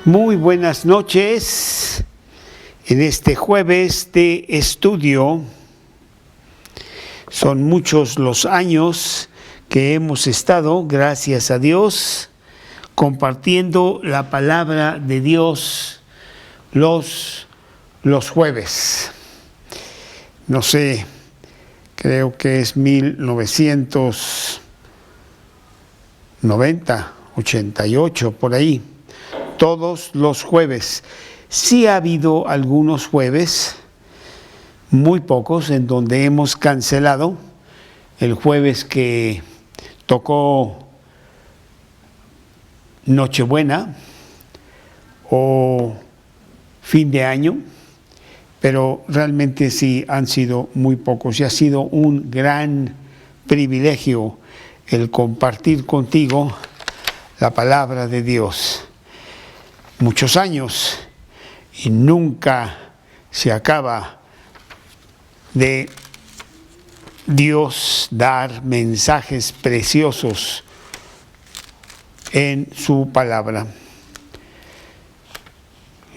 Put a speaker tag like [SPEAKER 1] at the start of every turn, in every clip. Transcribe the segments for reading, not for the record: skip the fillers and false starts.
[SPEAKER 1] Muy buenas noches en este jueves de estudio. Son muchos los años que hemos estado, gracias a Dios, compartiendo la palabra de Dios los jueves. No sé, creo que es 1990, 88, por ahí. Todos los jueves. Sí ha habido algunos jueves, muy pocos, en donde hemos cancelado. El jueves que tocó Nochebuena o fin de año, pero realmente sí han sido muy pocos y ha sido un gran privilegio el compartir contigo la palabra de Dios. Muchos años y nunca se acaba de Dios dar mensajes preciosos en su palabra.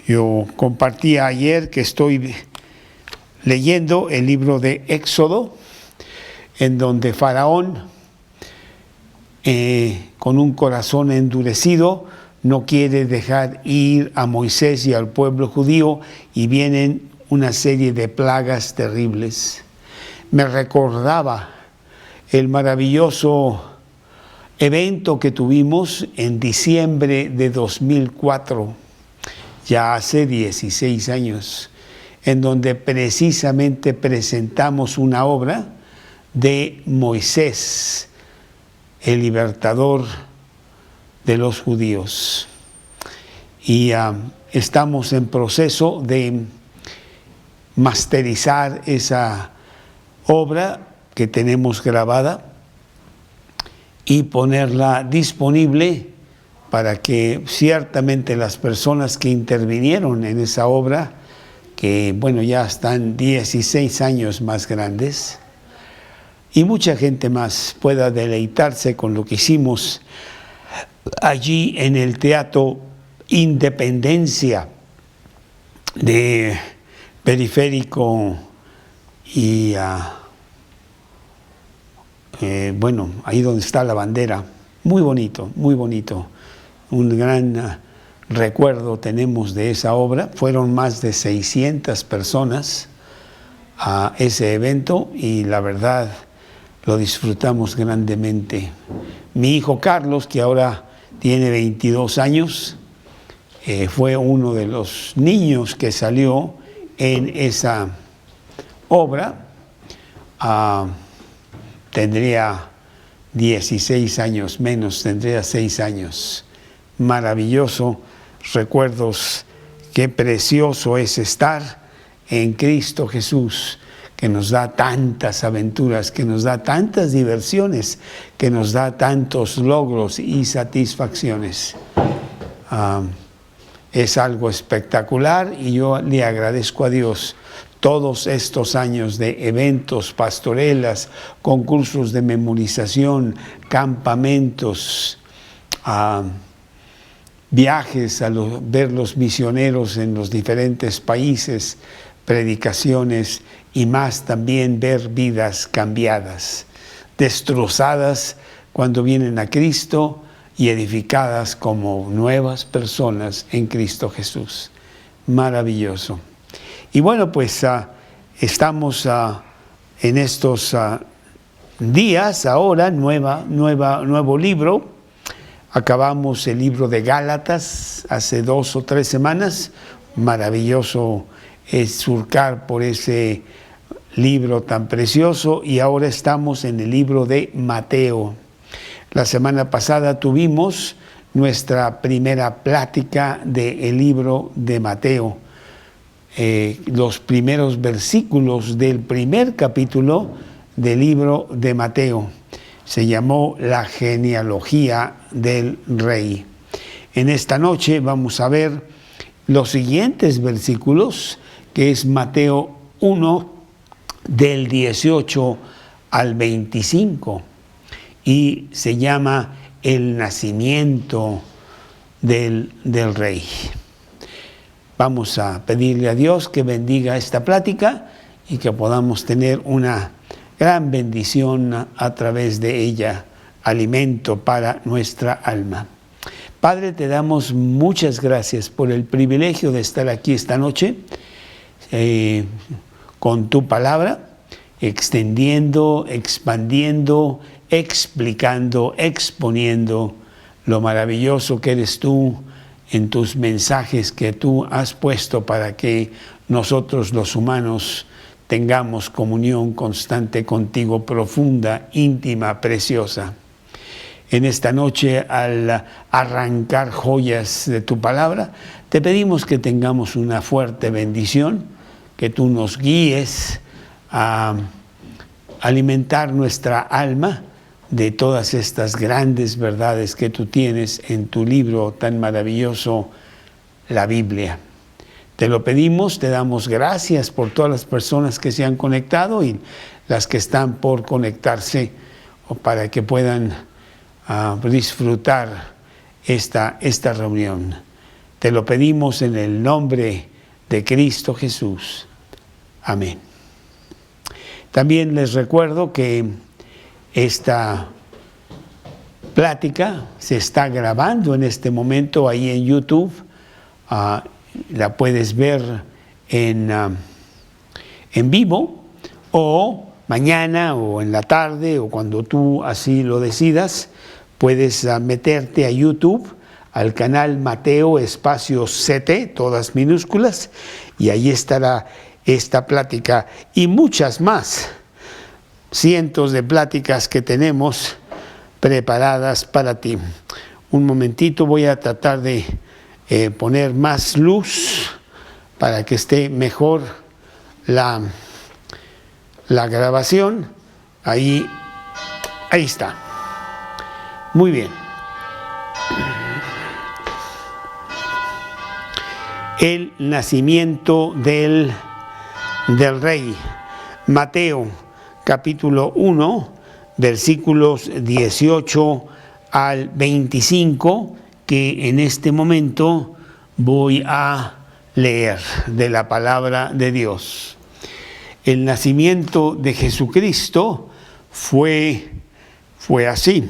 [SPEAKER 1] Yo compartía ayer que estoy leyendo el libro de Éxodo, en donde Faraón, con un corazón endurecido, no quiere dejar ir a Moisés y al pueblo judío, y vienen una serie de plagas terribles. Me recordaba el maravilloso evento que tuvimos en diciembre de 2004, ya hace 16 años, en donde precisamente presentamos una obra de Moisés, el libertador de los judíos. Y estamos en proceso de masterizar esa obra que tenemos grabada y ponerla disponible para que ciertamente las personas que intervinieron en esa obra, que bueno, ya están 16 años más grandes, y mucha gente más pueda deleitarse con lo que hicimos allí en el Teatro Independencia de Periférico y bueno, ahí donde está la bandera. Muy bonito, muy bonito. Un gran recuerdo tenemos de esa obra. Fueron más de 600 personas a ese evento y la verdad lo disfrutamos grandemente. Mi hijo Carlos, que ahora tiene 22 años, fue uno de los niños que salió en esa obra. Tendría 16 años menos, tendría 6 años. Maravilloso, recuerdos, qué precioso es estar en Cristo Jesús, que nos da tantas aventuras, que nos da tantas diversiones, que nos da tantos logros y satisfacciones. Es algo espectacular y yo le agradezco a Dios todos estos años de eventos, pastorelas, concursos de memorización, campamentos, viajes a ver los misioneros en los diferentes países, predicaciones y más, también ver vidas cambiadas, destrozadas cuando vienen a Cristo y edificadas como nuevas personas en Cristo Jesús. Maravilloso. Y bueno, pues estamos en estos días ahora, nuevo libro. Acabamos el libro de Gálatas hace 2 o 3 semanas. Maravilloso es surcar por ese libro tan precioso, y ahora estamos en el libro de Mateo. La semana pasada tuvimos nuestra primera plática del libro de Mateo. Los primeros versículos del primer capítulo del libro de Mateo. Se llamó La genealogía del rey. En esta noche vamos a ver los siguientes versículos, que es Mateo 1, del 18 al 25, y se llama el nacimiento del Rey. Vamos a pedirle a Dios que bendiga esta plática y que podamos tener una gran bendición a través de ella, alimento para nuestra alma. Padre, te damos muchas gracias por el privilegio de estar aquí esta noche con tu palabra, extendiendo, expandiendo, explicando, exponiendo lo maravilloso que eres tú en tus mensajes que tú has puesto para que nosotros los humanos tengamos comunión constante contigo, profunda, íntima, preciosa. En esta noche, al arrancar joyas de tu palabra, te pedimos que tengamos una fuerte bendición, que tú nos guíes a alimentar nuestra alma de todas estas grandes verdades que tú tienes en tu libro tan maravilloso, la Biblia. Te lo pedimos, te damos gracias por todas las personas que se han conectado y las que están por conectarse para que puedan disfrutar esta reunión. Te lo pedimos en el nombre de Cristo Jesús. Amén. También les recuerdo que esta plática se está grabando en este momento ahí en YouTube. La puedes ver en vivo, o mañana o en la tarde, o cuando tú así lo decidas. Puedes meterte a YouTube, al canal Mateo Espacio CT, todas minúsculas, y ahí estará esta plática y muchas más. Cientos de pláticas que tenemos preparadas para ti. Un momentito, voy a tratar de poner más luz para que esté mejor la grabación. Ahí está. Muy bien. El nacimiento del Rey. Mateo capítulo 1, versículos 18 al 25, que en este momento voy a leer de la palabra de Dios. El nacimiento de Jesucristo fue así.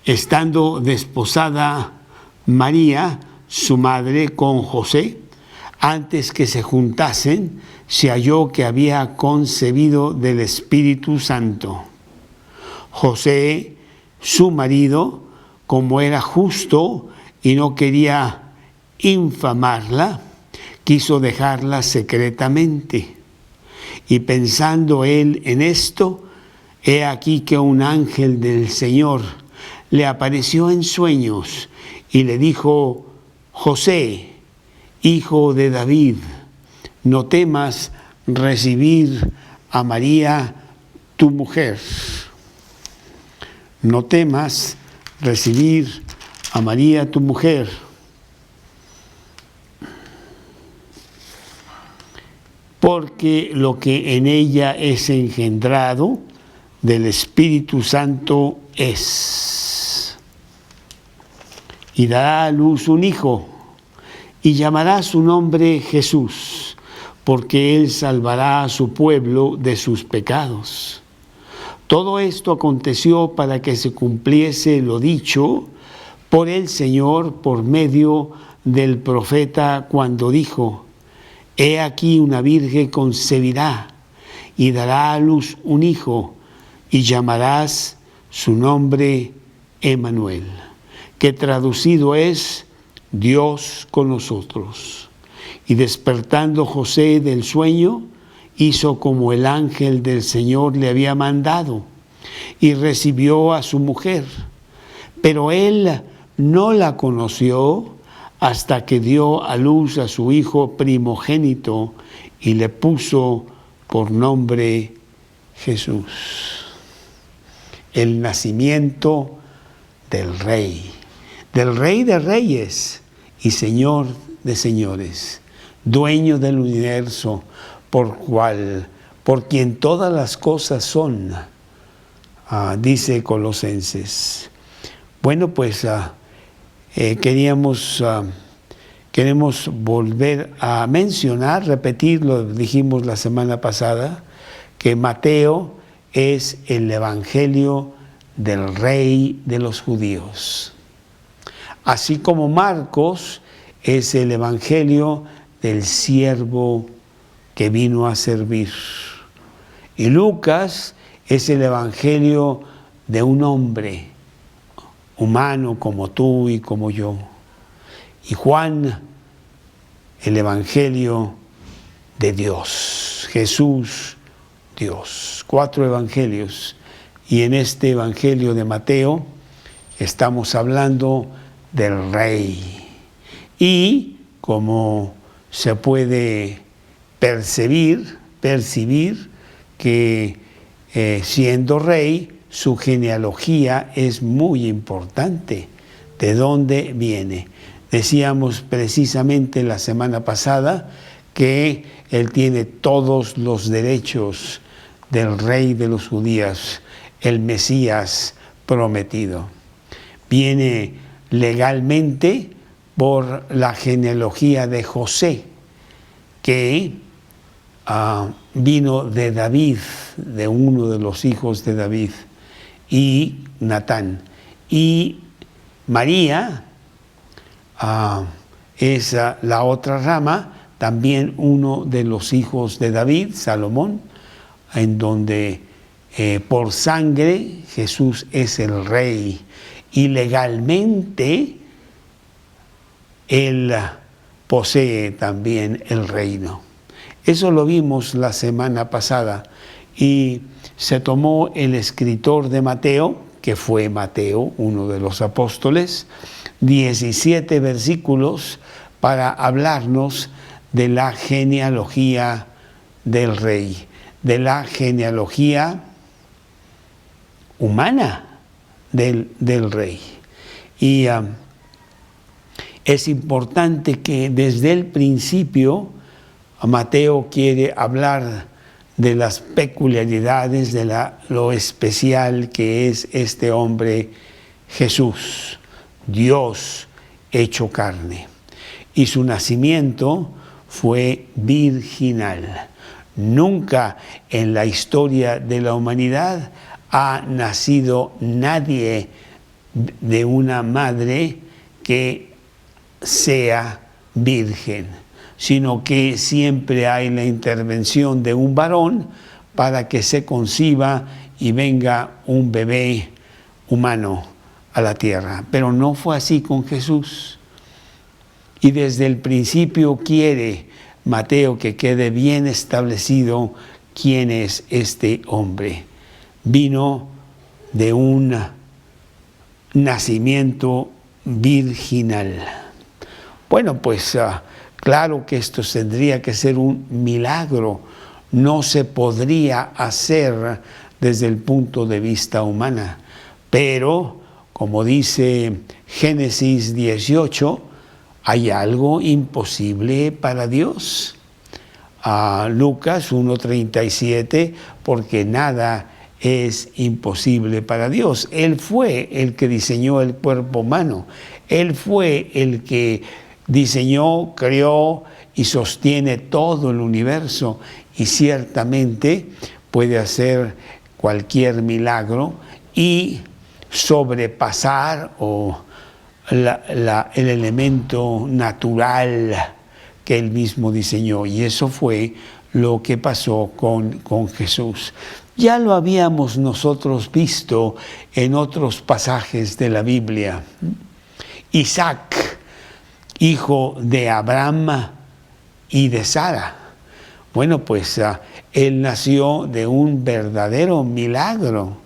[SPEAKER 1] Estando desposada María, su madre, con José, antes que se juntasen, se halló que había concebido del Espíritu Santo. José, su marido, como era justo y no quería infamarla, quiso dejarla secretamente. Y pensando él en esto, he aquí que un ángel del Señor le apareció en sueños y le dijo: José, hijo de David, no temas recibir a María, tu mujer. No temas recibir a María, tu mujer, porque lo que en ella es engendrado del Espíritu Santo es. Y dará a luz un hijo, y llamará su nombre Jesús, porque él salvará a su pueblo de sus pecados. Todo esto aconteció para que se cumpliese lo dicho por el Señor por medio del profeta, cuando dijo: He aquí una virgen concebirá y dará a luz un hijo, y llamarás su nombre Emmanuel, que traducido es Dios con nosotros. Y despertando José del sueño, hizo como el ángel del Señor le había mandado, y recibió a su mujer. Pero él no la conoció hasta que dio a luz a su hijo primogénito, y le puso por nombre Jesús. El nacimiento del Rey de reyes y Señor de señores, dueño del universo, por quien todas las cosas son, dice Colosenses. Bueno, pues queremos volver a mencionar, repetir, lo dijimos la semana pasada, que Mateo es el evangelio del rey de los judíos. Así como Marcos es el evangelio del siervo que vino a servir. Y Lucas es el evangelio de un hombre humano como tú y como yo. Y Juan, el evangelio de Dios, Jesús, Dios. 4 evangelios. Y en este evangelio de Mateo estamos hablando del rey. Y como se puede percibir que siendo rey, su genealogía es muy importante. ¿De dónde viene? Decíamos precisamente la semana pasada que él tiene todos los derechos del rey de los judíos, el Mesías prometido. Viene legalmente por la genealogía de José, que vino de David, de uno de los hijos de David, y Natán. Y María es la otra rama, también uno de los hijos de David, Salomón, en donde por sangre Jesús es el rey y legalmente él posee también el reino. Eso lo vimos la semana pasada y se tomó el escritor de Mateo, que fue Mateo, uno de los apóstoles, 17 versículos para hablarnos de la genealogía del rey, de la genealogía humana del rey. Y es importante que desde el principio Mateo quiere hablar de las peculiaridades, de lo especial que es este hombre Jesús, Dios hecho carne. Y su nacimiento fue virginal. Nunca en la historia de la humanidad ha nacido nadie de una madre que sea virgen, sino que siempre hay la intervención de un varón para que se conciba y venga un bebé humano a la tierra. Pero no fue así con Jesús. Y desde el principio quiere Mateo que quede bien establecido quién es este hombre. Vino de un nacimiento virginal. Bueno, pues claro que esto tendría que ser un milagro. No se podría hacer desde el punto de vista humano. Pero, como dice Génesis 18, ¿hay algo imposible para Dios? Lucas 1:37, porque nada es imposible para Dios. Él fue el que diseñó el cuerpo humano. Él fue el que diseñó, creó y sostiene todo el universo. Y ciertamente puede hacer cualquier milagro y sobrepasar el elemento natural que él mismo diseñó. Y eso fue lo que pasó con Jesús. Ya lo habíamos nosotros visto en otros pasajes de la Biblia. Isaac, hijo de Abraham y de Sara. Bueno, pues él nació de un verdadero milagro.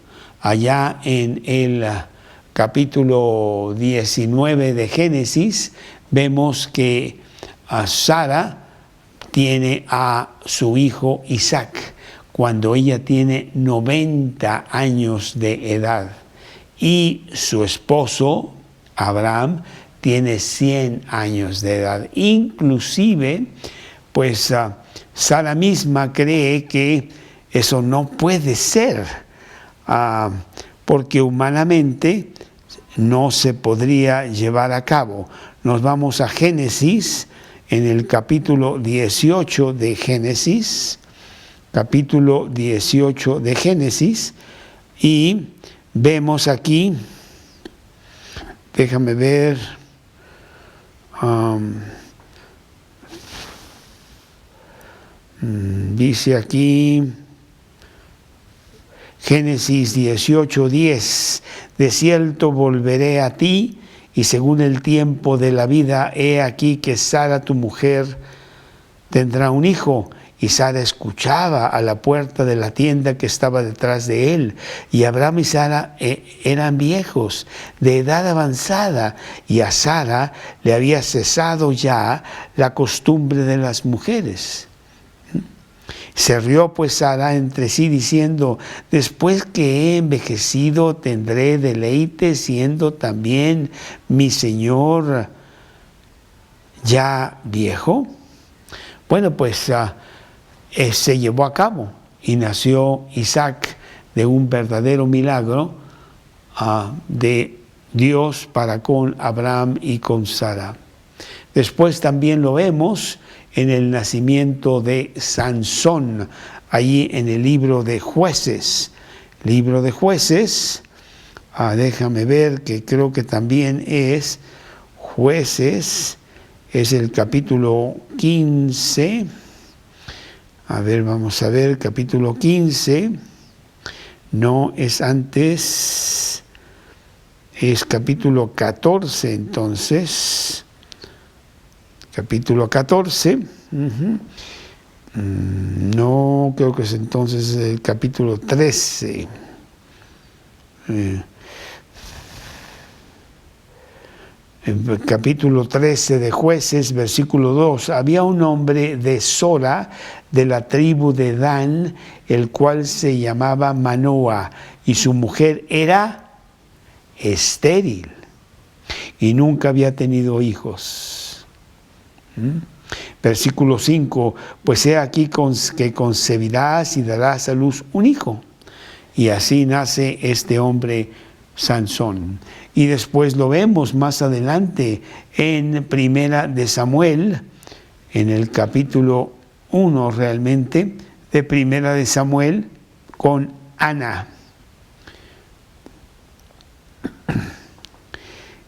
[SPEAKER 1] Allá en el capítulo 19 de Génesis vemos que Sara tiene a su hijo Isaac cuando ella tiene 90 años de edad y su esposo Abraham tiene 100 años de edad. Inclusive, pues Sara misma cree que eso no puede ser, porque humanamente no se podría llevar a cabo. Nos vamos a Génesis, en el capítulo 18 de Génesis, capítulo 18 de Génesis, y vemos aquí, déjame ver, dice aquí, Génesis 18:10, de cierto volveré a ti, y según el tiempo de la vida, he aquí que Sara tu mujer tendrá un hijo. Y Sara escuchaba a la puerta de la tienda que estaba detrás de él. Y Abraham y Sara eran viejos, de edad avanzada, y a Sara le había cesado ya la costumbre de las mujeres. Se rió pues Sara entre sí diciendo, después que he envejecido tendré deleite, siendo también mi Señor ya viejo. Bueno, pues se llevó a cabo y nació Isaac de un verdadero milagro de Dios para con Abraham y con Sara. Después también lo vemos en el nacimiento de Sansón, allí en el libro de Jueces. Libro de Jueces, déjame ver, que creo que también es Jueces, es el capítulo 15. A ver, vamos a ver, capítulo 15. No, es antes, es capítulo 14 entonces. Capítulo 14. No, creo que es entonces el capítulo 13. El capítulo 13 de Jueces, versículo 2. Había un hombre de Sora, de la tribu de Dan, el cual se llamaba Manoa, y su mujer era estéril, y nunca había tenido hijos. Versículo 5, pues he aquí que concebirás y darás a luz un hijo. Y así nace este hombre Sansón. Y después lo vemos más adelante en Primera de Samuel, en el capítulo 1 realmente, de Primera de Samuel, con Ana.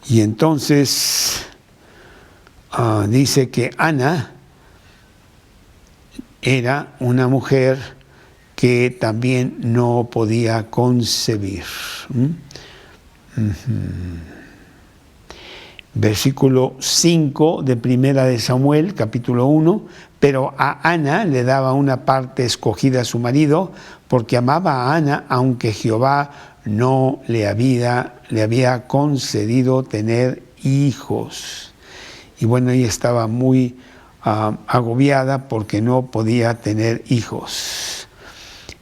[SPEAKER 1] Y entonces dice que Ana era una mujer que también no podía concebir. Versículo 5 de Primera de Samuel, capítulo 1, pero a Ana le daba una parte escogida a su marido, porque amaba a Ana, aunque Jehová no le había concedido tener hijos. Y bueno, ella estaba muy agobiada porque no podía tener hijos.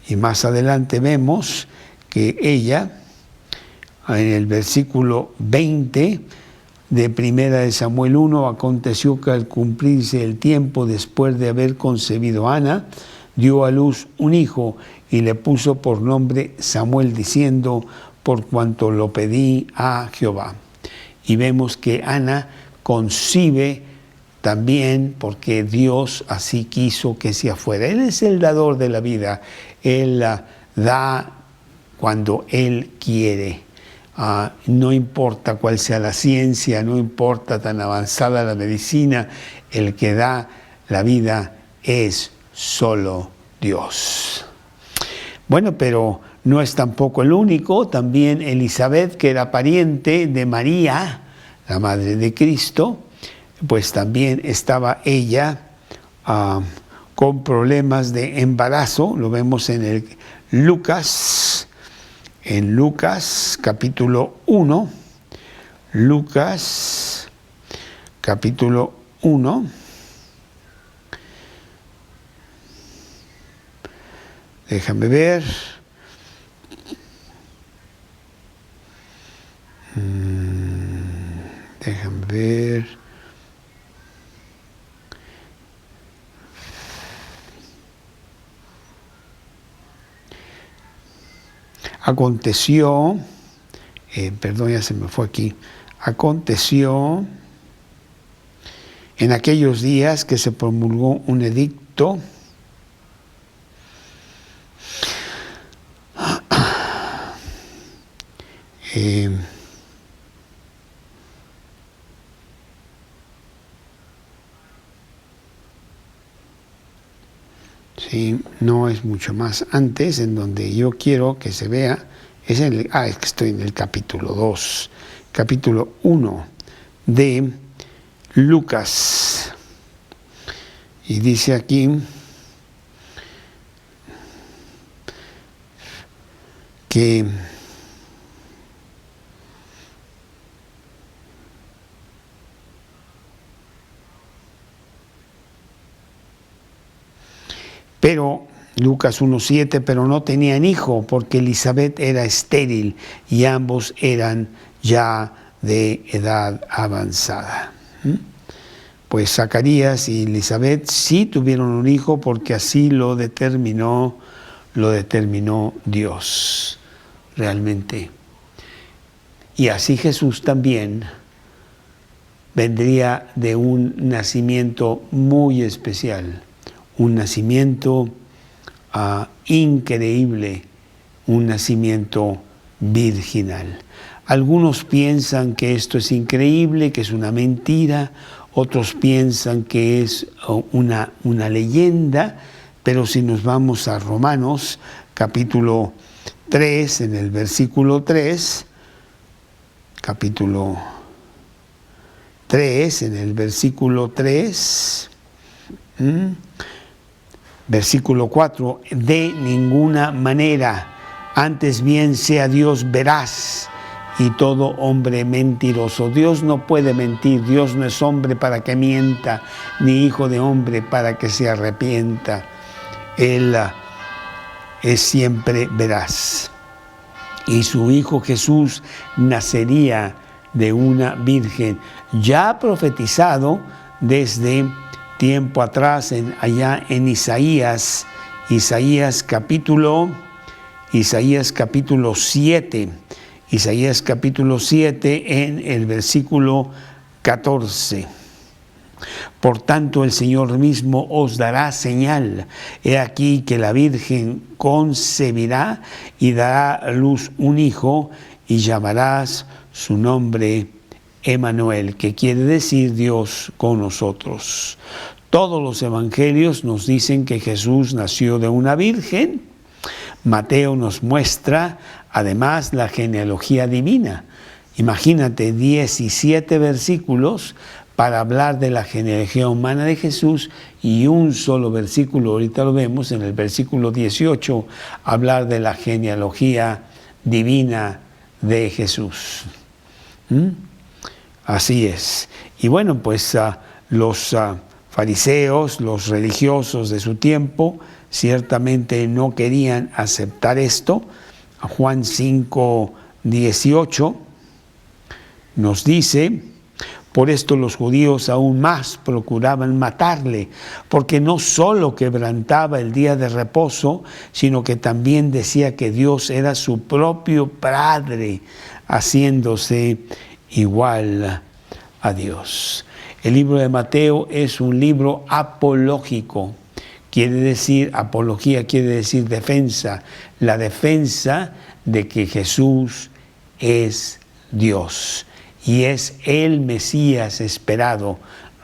[SPEAKER 1] Y más adelante vemos que ella, en el versículo 20 de Primera de Samuel 1, aconteció que al cumplirse el tiempo después de haber concebido a Ana, dio a luz un hijo y le puso por nombre Samuel, diciendo, por cuanto lo pedí a Jehová. Y vemos que Ana concibe también porque Dios así quiso que sea fuera. Él es el dador de la vida. Él da cuando Él quiere. No importa cuál sea la ciencia, no importa tan avanzada la medicina, el que da la vida es solo Dios. Bueno, pero no es tampoco el único. También Elizabeth, que era pariente de María, la madre de Cristo, pues también estaba ella con problemas de embarazo. Lo vemos en el Lucas, capítulo 1, Lucas, capítulo 1, déjame ver, déjame ver, aconteció perdón, ya se me fue aquí. Aconteció en aquellos días que se promulgó un edicto sí, no es mucho más antes, en donde yo quiero que se vea, es que estoy en el capítulo 2, capítulo 1 de Lucas. Y dice aquí que Lucas 1:7, pero no tenían hijo porque Elizabeth era estéril y ambos eran ya de edad avanzada. Pues Zacarías y Elizabeth sí tuvieron un hijo porque así lo determinó Dios, realmente. Y así Jesús también vendría de un nacimiento muy especial, un nacimiento increíble, un nacimiento virginal. Algunos piensan que esto es increíble, que es una mentira, otros piensan que es una leyenda, pero si nos vamos a Romanos, capítulo 3, en el versículo 3, capítulo 3, en el versículo 3, versículo 4, de ninguna manera, antes bien sea Dios veraz y todo hombre mentiroso. Dios no puede mentir, Dios no es hombre para que mienta, ni hijo de hombre para que se arrepienta. Él es siempre veraz. Y su Hijo Jesús nacería de una virgen, ya profetizado desde tiempo atrás, allá en Isaías capítulo 7, Isaías capítulo 7 en el versículo 14. Por tanto, el Señor mismo os dará señal. He aquí que la Virgen concebirá y dará a luz un hijo y llamarás su nombre Emmanuel, que quiere decir Dios con nosotros. Todos los evangelios nos dicen que Jesús nació de una virgen. Mateo nos muestra además la genealogía divina. Imagínate 17 versículos para hablar de la genealogía humana de Jesús y un solo versículo, ahorita lo vemos en el versículo 18, hablar de la genealogía divina de Jesús. Así es. Y bueno, pues los fariseos, los religiosos de su tiempo, ciertamente no querían aceptar esto. Juan 5:18 nos dice: por esto los judíos aún más procuraban matarle, porque no solo quebrantaba el día de reposo, sino que también decía que Dios era su propio Padre, haciéndose igual a Dios. El libro de Mateo es un libro apológico. Quiere decir, apología quiere decir defensa, la defensa de que Jesús es Dios y es el Mesías esperado,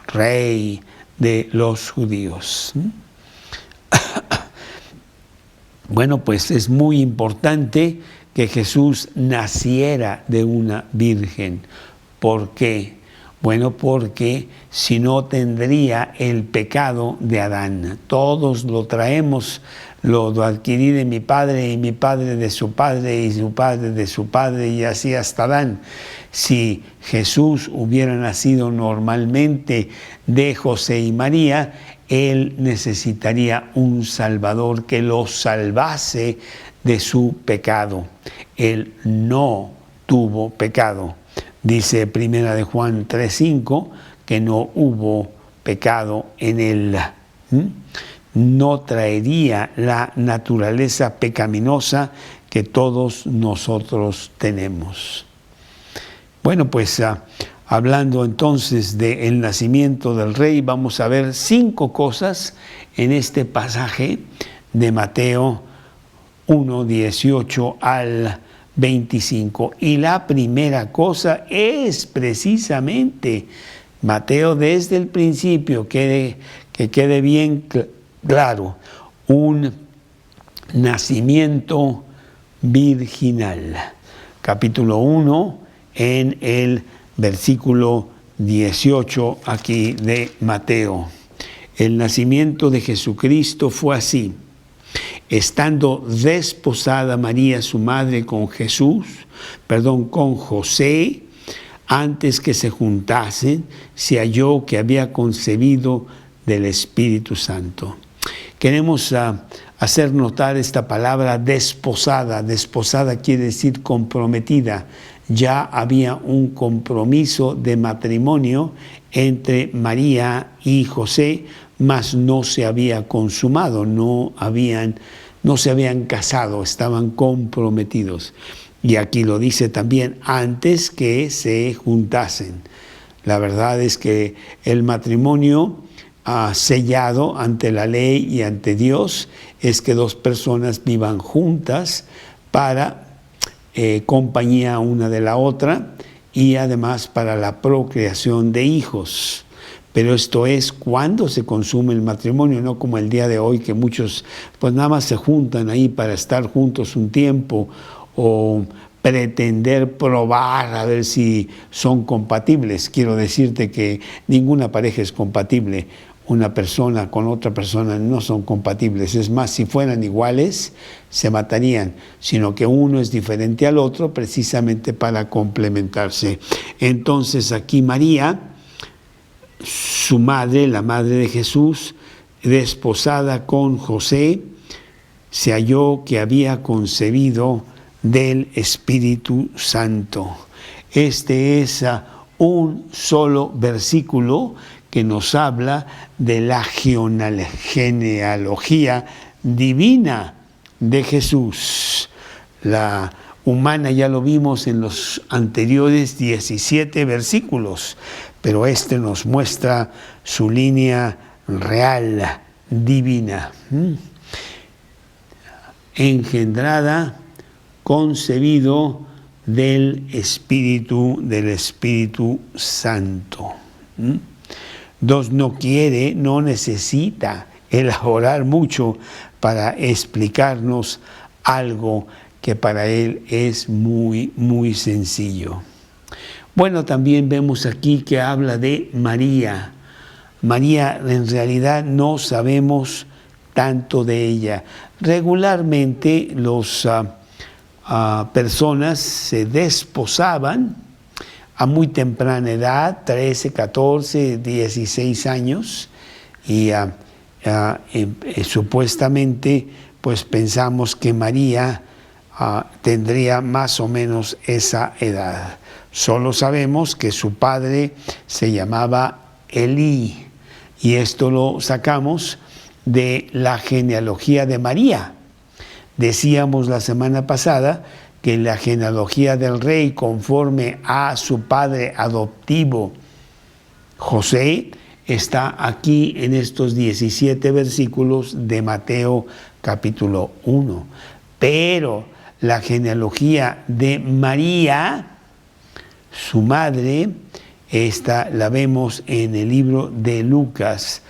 [SPEAKER 1] Rey de los judíos. Bueno, pues es muy importante que Jesús naciera de una virgen. ¿Por qué? Bueno, porque si no tendría el pecado de Adán. Todos lo traemos, lo adquirí de mi padre y mi padre de su padre y su padre de su padre y así hasta Adán. Si Jesús hubiera nacido normalmente de José y María, él necesitaría un Salvador que lo salvase de su pecado. Él no tuvo pecado. Dice Primera de Juan 3:5 que no hubo pecado en él. No traería la naturaleza pecaminosa que todos nosotros tenemos. Bueno, pues hablando entonces del nacimiento del rey, vamos a ver 5 cosas en este pasaje de Mateo 1, 18 al 25. Y la primera cosa es precisamente, Mateo desde el principio, que quede bien claro, un nacimiento virginal. Capítulo 1, en el versículo 18 aquí de Mateo. El nacimiento de Jesucristo fue así. Estando desposada María, su madre, con José, antes que se juntasen, se halló que había concebido del Espíritu Santo. Queremos hacer notar esta palabra desposada. Desposada quiere decir comprometida. Ya había un compromiso de matrimonio entre María y José, mas no se había consumado, no se habían casado, estaban comprometidos. Y aquí lo dice también, antes que se juntasen. La verdad es que el matrimonio sellado ante la ley y ante Dios es que 2 personas vivan juntas para compañía una de la otra y además para la procreación de hijos. Pero esto es cuando se consume el matrimonio, no como el día de hoy que muchos pues nada más se juntan ahí para estar juntos un tiempo o pretender probar a ver si son compatibles. Quiero decirte que ninguna pareja es compatible. Una persona con otra persona no son compatibles. Es más, si fueran iguales, se matarían, sino que uno es diferente al otro precisamente para complementarse. Entonces aquí María, su madre, la madre de Jesús, desposada con José, se halló que había concebido del Espíritu Santo. Este es un solo versículo que nos habla de la genealogía divina de Jesús. La humana ya lo vimos en los anteriores 17 versículos, pero este nos muestra su línea real, divina. Engendrada, concebido del Espíritu Santo. No necesita elaborar mucho para explicarnos algo que para él es muy, muy sencillo. Bueno, también vemos aquí que habla de María. María, en realidad no sabemos tanto de ella. Regularmente los personas se desposaban a muy temprana edad, 13, 14, 16 años, y supuestamente pues pensamos que María tendría más o menos esa edad. Solo sabemos que su padre se llamaba Elí, y esto lo sacamos de la genealogía de María. Decíamos la semana pasada que la genealogía del rey, conforme a su padre adoptivo José, está aquí en estos 17 versículos de Mateo capítulo 1. Pero la genealogía de María, su madre, esta la vemos en el libro de Lucas,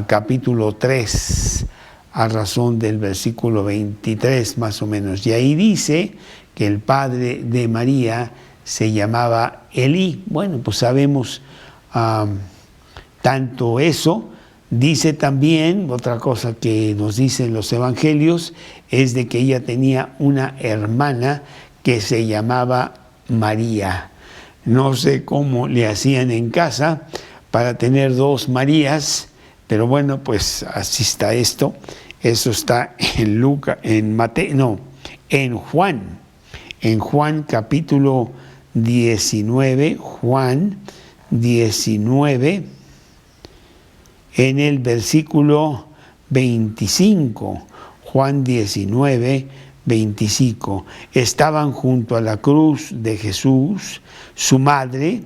[SPEAKER 1] capítulo 3, a razón del versículo 23 más o menos. Y ahí dice que el padre de María se llamaba Elí. Bueno, pues sabemos tanto eso. Dice también, otra cosa que nos dicen los evangelios, es de que ella tenía una hermana que se llamaba María. No sé cómo le hacían en casa para tener 2 Marías, pero bueno, pues así está esto. Eso está en Juan. En Juan capítulo 19, Juan 19, en el versículo 25. Juan 19, 25. Estaban junto a la cruz de Jesús, su madre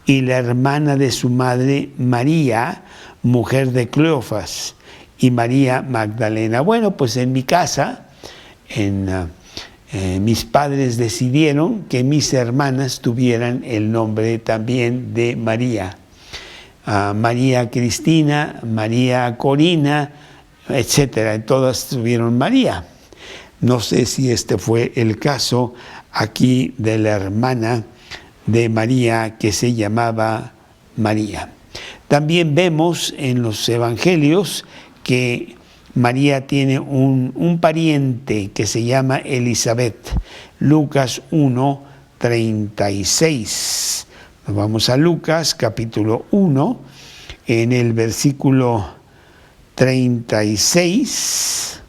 [SPEAKER 1] y la hermana de su madre, María, mujer de Cleofas, y María Magdalena. Bueno, pues en mi casa, mis padres decidieron que mis hermanas tuvieran el nombre también de María. María Cristina, María Corina, etcétera. Todas tuvieron María. No sé si este fue el caso aquí de la hermana de María, que se llamaba María. También vemos en los evangelios que María tiene un pariente que se llama Elizabeth. Lucas 1:36. Nos vamos a Lucas capítulo 1, en el versículo 36,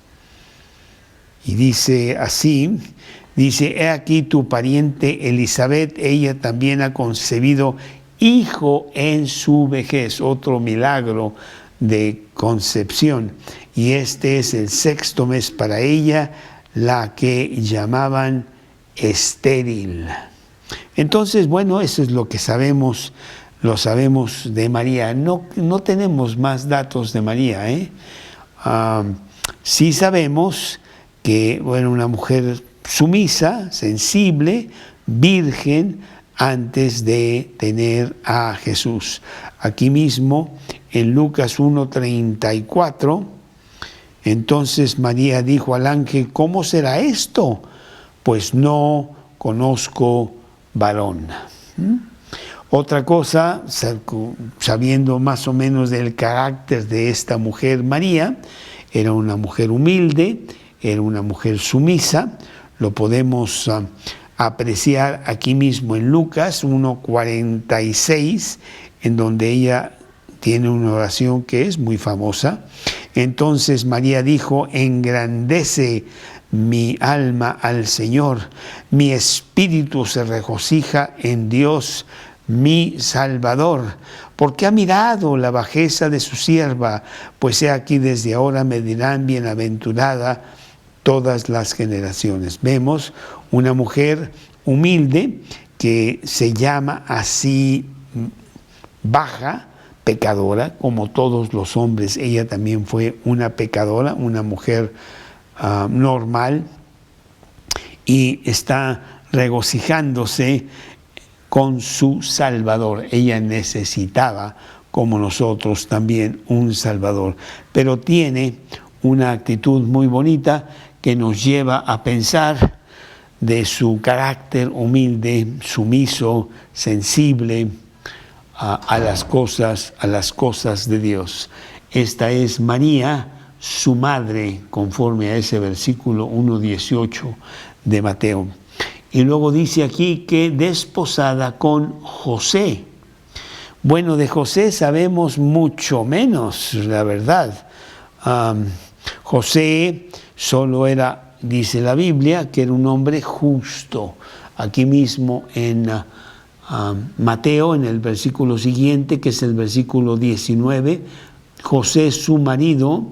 [SPEAKER 1] y dice así, dice: he aquí tu pariente Elizabeth, ella también ha concebido hijo en su vejez, otro milagro de concepción, y este es el 6º mes para ella, la que llamaban estéril. Entonces, bueno, eso es lo que sabemos, lo sabemos de María. No tenemos más datos de María, sí sabemos que, bueno, una mujer sumisa, sensible, virgen, antes de tener a Jesús. Aquí mismo, en Lucas 1:34, entonces María dijo al ángel: ¿cómo será esto? Pues no conozco varón. Otra cosa, sabiendo más o menos del carácter de esta mujer María, era una mujer humilde, era una mujer sumisa. Lo podemos apreciar aquí mismo en Lucas 1:46, en donde ella tiene una oración que es muy famosa. Entonces María dijo: engrandece mi alma al Señor, mi espíritu se regocija en Dios mi Salvador, porque ha mirado la bajeza de su sierva, pues he aquí desde ahora me dirán bienaventurada todas las generaciones. Vemos una mujer humilde que se llama así baja, pecadora, como todos los hombres. Ella también fue una pecadora, una mujer normal, y está regocijándose con su Salvador. Ella necesitaba, como nosotros también, un Salvador, pero tiene una actitud muy bonita que nos lleva a pensar de su carácter humilde, sumiso, sensible a las cosas de Dios. Esta es María, su madre, conforme a ese versículo 1:18 de Mateo. Y luego dice aquí que desposada con José. Bueno, de José sabemos mucho menos, la verdad. José solo era, dice la Biblia, que era un hombre justo. Aquí mismo en Mateo, en el versículo siguiente, que es el versículo 19, José, su marido,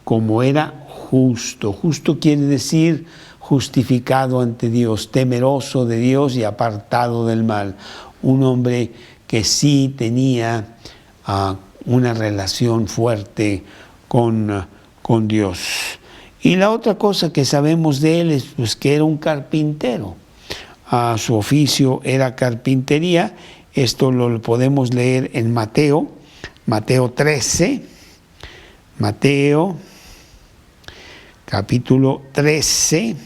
[SPEAKER 1] como era justo. Justo quiere decir justificado ante Dios, temeroso de Dios y apartado del mal. Un hombre que sí tenía una relación fuerte con Dios. Y la otra cosa que sabemos de él es pues, que era un carpintero. Su oficio era carpintería. Esto lo podemos leer en Mateo 13, Mateo capítulo 13,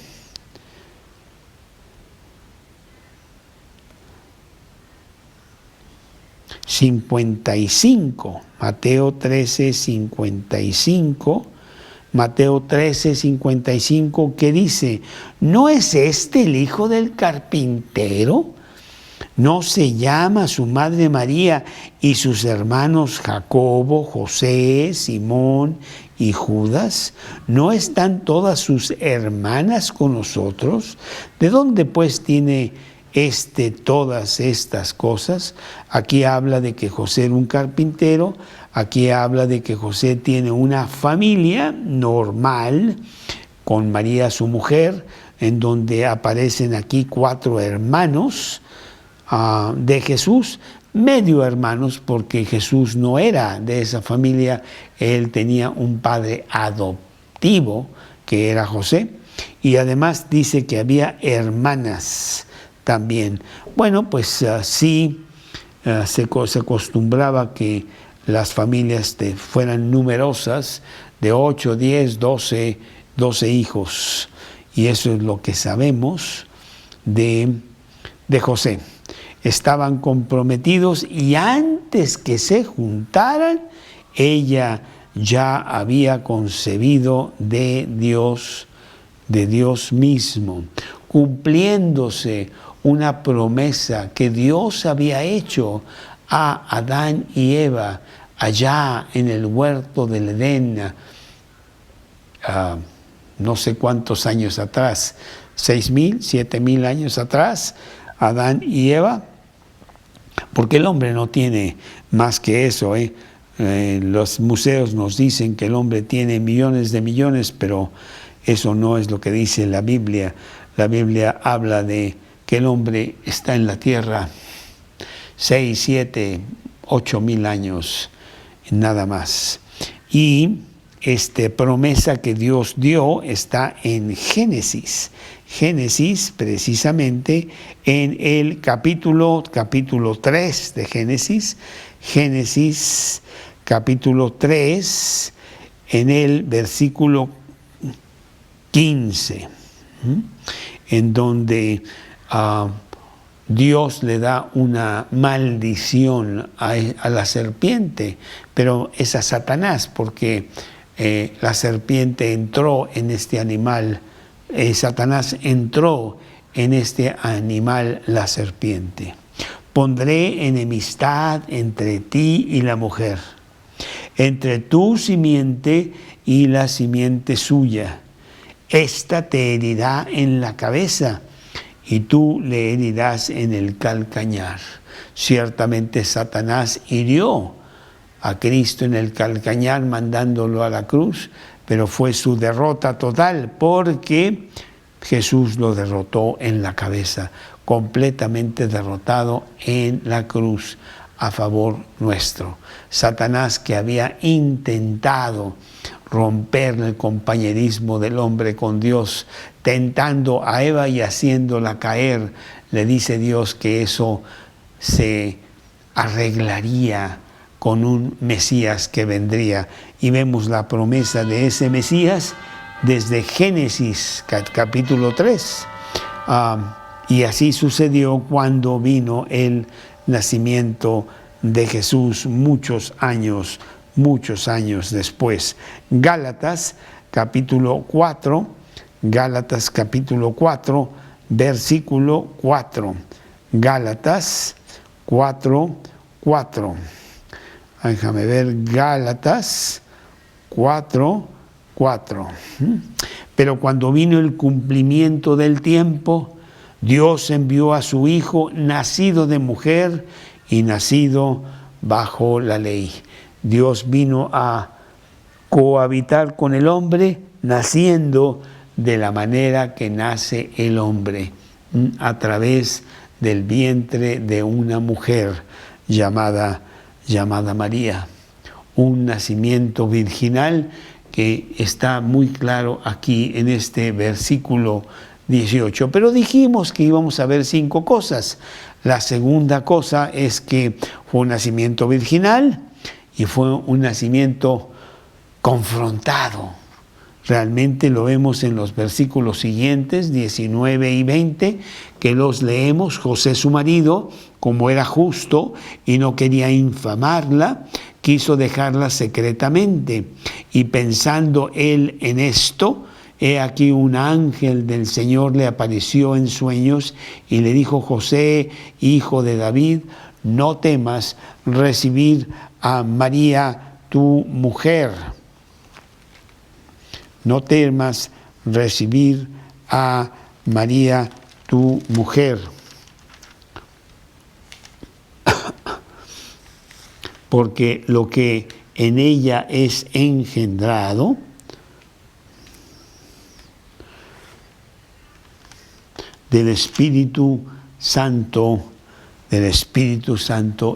[SPEAKER 1] ...55... Mateo 13, 55... Mateo 13, 55, que dice: ¿no es este el hijo del carpintero? ¿No se llama su madre María y sus hermanos Jacobo, José, Simón y Judas? ¿No están todas sus hermanas con nosotros? ¿De dónde pues tiene todas estas cosas? Aquí habla de que José era un carpintero. Aquí habla de que José tiene una familia normal, con María su mujer, en donde aparecen aquí 4 hermanos de Jesús, medio hermanos, porque Jesús no era de esa familia, él tenía un padre adoptivo, que era José, y además dice que había hermanas también. Bueno, pues sí, se acostumbraba que las familias fueran numerosas, de 8, 10, 12 hijos, y eso es lo que sabemos de José. Estaban comprometidos y antes que se juntaran, ella ya había concebido de Dios mismo, cumpliéndose una promesa que Dios había hecho a Adán y Eva allá en el huerto del Edén, no sé cuántos años atrás, 6,000, 7,000 años atrás, Adán y Eva, porque el hombre no tiene más que eso. Los museos nos dicen que el hombre tiene millones de millones, pero eso no es lo que dice la Biblia. La Biblia habla de que el hombre está en la tierra 6, 7, 8,000 años, nada más. Y esta promesa que Dios dio está en Génesis. Génesis, precisamente en el capítulo 3 de Génesis. Génesis capítulo 3, en el versículo 15, en donde Dios le da una maldición a la serpiente, pero es a Satanás, porque la serpiente entró en este animal, Satanás entró en este animal, la serpiente. Pondré enemistad entre ti y la mujer, entre tu simiente y la simiente suya. Esta te herirá en la cabeza y tú le herirás en el calcañar. Ciertamente Satanás hirió a Cristo en el calcañar mandándolo a la cruz, pero fue su derrota total porque Jesús lo derrotó en la cabeza, completamente derrotado en la cruz a favor nuestro. Satanás, que había intentado romper el compañerismo del hombre con Dios, tentando a Eva y haciéndola caer, le dice Dios que eso se arreglaría con un Mesías que vendría. Y vemos la promesa de ese Mesías desde Génesis capítulo 3. Y así sucedió cuando vino el nacimiento de Jesús muchos años después. Gálatas capítulo 4, versículo 4. Gálatas 4. Déjame ver, Gálatas 4. Pero cuando vino el cumplimiento del tiempo, Dios envió a su Hijo, nacido de mujer y nacido bajo la ley. Dios vino a cohabitar con el hombre, naciendo de la manera que nace el hombre, a través del vientre de una mujer llamada María. Un nacimiento virginal que está muy claro aquí en este versículo 18. Pero dijimos que íbamos a ver 5 cosas. La segunda cosa es que fue un nacimiento virginal y fue un nacimiento confrontado. Realmente lo vemos en los versículos siguientes, 19 y 20, que los leemos. José, su marido, como era justo y no quería infamarla, quiso dejarla secretamente. Y pensando él en esto, he aquí un ángel del Señor le apareció en sueños y le dijo: José, hijo de David, no temas recibir a María, tu mujer. No temas recibir a María, tu mujer, porque lo que en ella es engendrado del Espíritu Santo,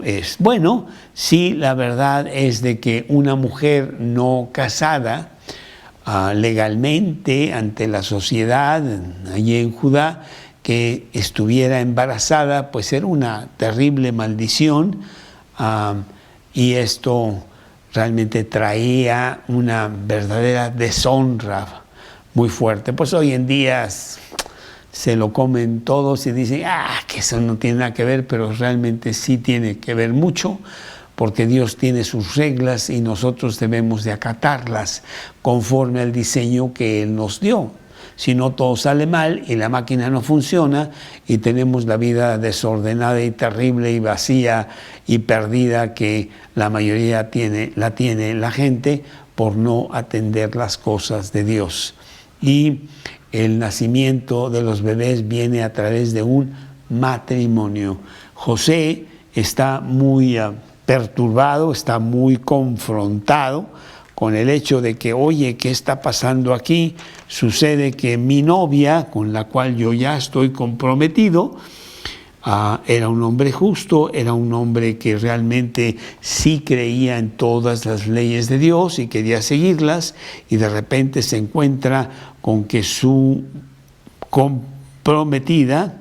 [SPEAKER 1] es. Bueno, sí, la verdad es de que una mujer no casada legalmente ante la sociedad allí en Judá, que estuviera embarazada, pues era una terrible maldición, y esto realmente traía una verdadera deshonra muy fuerte. Pues hoy en día se lo comen todos y dicen, que eso no tiene nada que ver, pero realmente sí tiene que ver mucho, porque Dios tiene sus reglas y nosotros debemos de acatarlas conforme al diseño que Él nos dio. Si no, todo sale mal y la máquina no funciona y tenemos la vida desordenada y terrible y vacía y perdida que la mayoría la tiene la gente por no atender las cosas de Dios. Y el nacimiento de los bebés viene a través de un matrimonio. José está muy perturbado, está muy confrontado con el hecho de que, oye, ¿qué está pasando aquí? Sucede que mi novia, con la cual yo ya estoy comprometido, era un hombre justo, era un hombre que realmente sí creía en todas las leyes de Dios y quería seguirlas, y de repente se encuentra con que su prometida